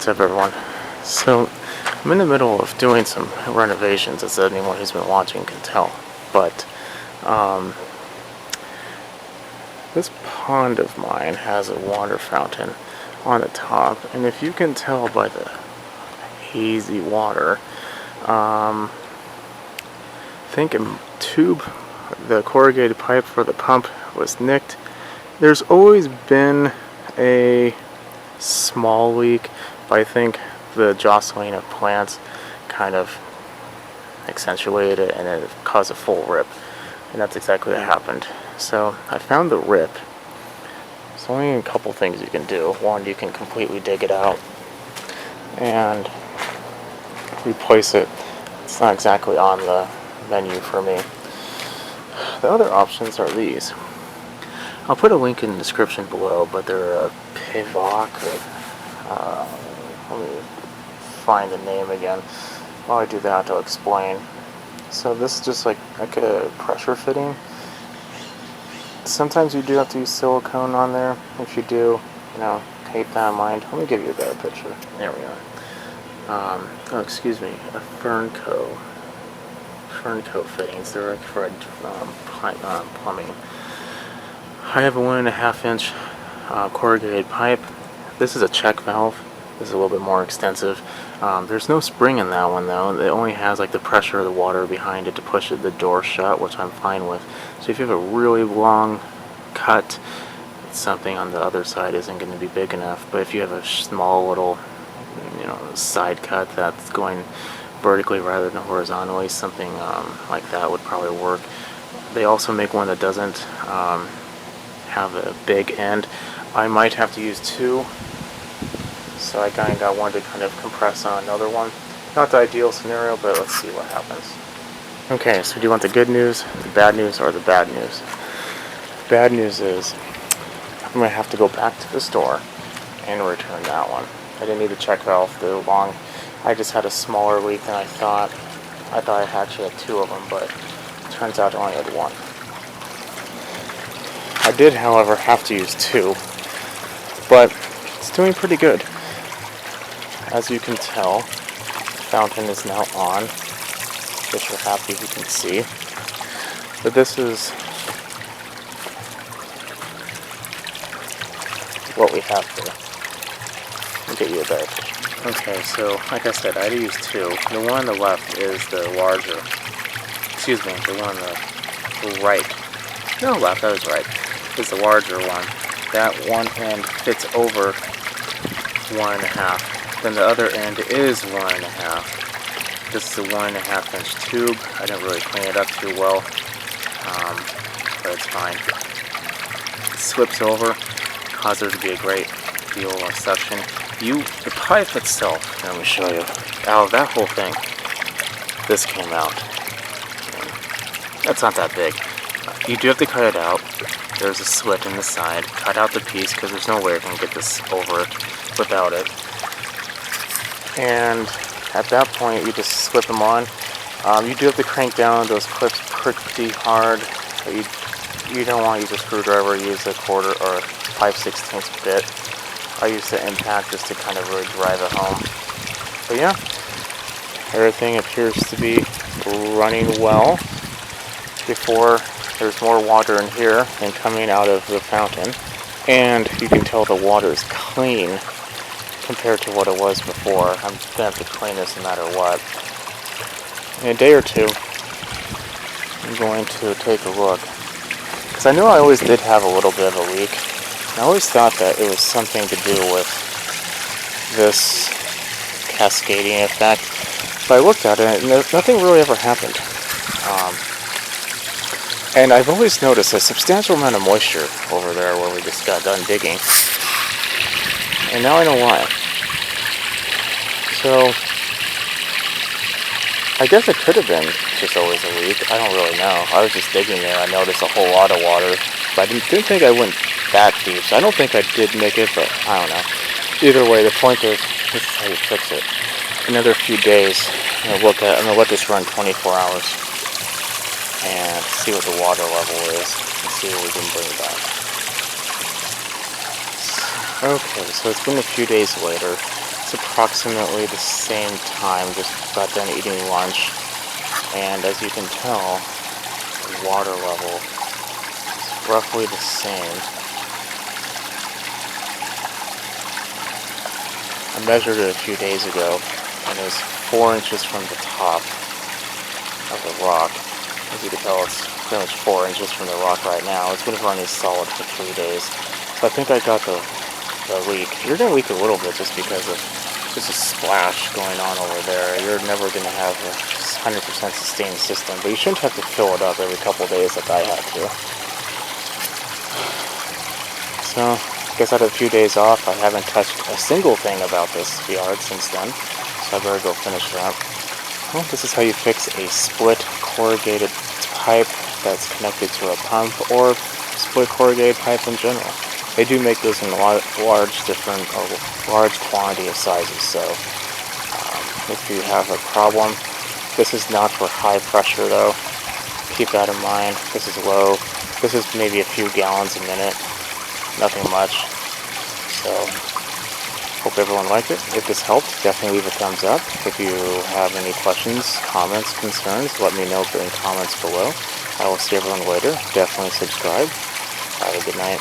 What's up, everyone? So I'm in the middle of doing some renovations, as anyone who's been watching can tell, but this pond of mine has a water fountain on the top, and if you can tell by the hazy water, I think a tube, the corrugated pipe for the pump was nicked. There's always been a small leak, but I think the jostling of plants kind of accentuated it and it caused a full rip, and that's exactly what happened. So I found the rip. There's only a couple things you can do. One, you can completely dig it out and replace it. It's not exactly on the menu for me. The other options are these. I'll put a link in the description below, but they're a pivot, or let me find the name again. While I do that, I'll explain. So this is just like a pressure fitting. Sometimes you do have to use silicone on there. If you do, keep that in mind. Let me give you a better picture. There we are. Oh, excuse me, a Fernco Fittings. They're for plumbing. I have a 1.5 inch corrugated pipe. This is a check valve. This is a little bit more extensive. There's no spring in that one though. It only has like the pressure of the water behind it to push the door shut, which I'm fine with. So if you have a really long cut, something on the other side isn't going to be big enough. But if you have a small little, side cut that's going vertically rather than horizontally, something like that would probably work. They also make one that doesn't have a big end. I might have to use two, so I kind of got one to kind of compress on another one. Not the ideal scenario, but let's see what happens. Okay, so do you want the good news, the bad news, or the bad news? The bad news is I'm going to have to go back to the store and return that one. I didn't need the check valve the long. I just had a smaller leak than I thought. I thought I actually had two of them, but it turns out I only had one. I did, however, have to use two, but it's doing pretty good. As you can tell, the fountain is now on, which you're happy you can see. But this is what we have here. I'll get you a better picture. Okay, so like I said, I had to use two. The one on the left is the larger. Excuse me, the one on the right. No, left, I was right. Is the larger one. That one end fits over 1.5. Then the other end is 1.5. This is a 1.5 inch tube. I didn't really clean it up too well, but it's fine. It slips over, causes there to be a great deal of suction. The pipe itself, let me show you. Out of that whole thing, this came out. That's not that big. You do have to cut it out. There's a slit in the side. Cut out the piece because there's no way I can get this over without it. And at that point, you just slip them on. You do have to crank down those clips pretty hard. You don't want to use a screwdriver. Use a 1/4 or 5/16 bit. I use the impact just to kind of really drive it home. But yeah, everything appears to be running well. Before, there's more water in here than coming out of the fountain, and you can tell the water is clean compared to what it was before. I'm gonna have to clean this no matter what. In a day or two, I'm going to take a look, because I know I always did have a little bit of a leak. I always thought that it was something to do with this cascading effect, but I looked at it and nothing really ever happened. And I've always noticed a substantial amount of moisture over there where we just got done digging. And now I know why. So, I guess it could have been just always a leak. I don't really know. I was just digging there. I noticed a whole lot of water. But I didn't think I went that deep. So I don't think I did make it, but I don't know. Either way, the point is, this is how you fix it. Another few days, I'm going to let this run 24 hours. And see what the water level is, and see what we can bring back. Okay, so it's been a few days later. It's approximately the same time, just got done eating lunch, and as you can tell, the water level is roughly the same. I measured it a few days ago, and it was 4 inches from the top of the rock. As you can tell, it's pretty much 4 inches from the rock right now. It's been running solid for 3 days. So I think I got the leak. You're going to leak a little bit just because of just a splash going on over there. You're never going to have a 100% sustained system, but you shouldn't have to fill it up every couple days like I had to. So, I guess I had a few days off. I haven't touched a single thing about this yard since then, so I better go finish that. Well, this is how you fix a split corrugated pipe that's connected to a pump, or split corrugated pipe in general. They do make those in a large quantity of sizes, so if you have a problem, this is not for high pressure though. Keep that in mind. This is low. This is maybe a few gallons a minute, nothing much. So, hope everyone liked it. If this helped, definitely leave a thumbs up. If you have any questions, comments, concerns, let me know in comments below. I will see everyone later. Definitely subscribe. Have a good night.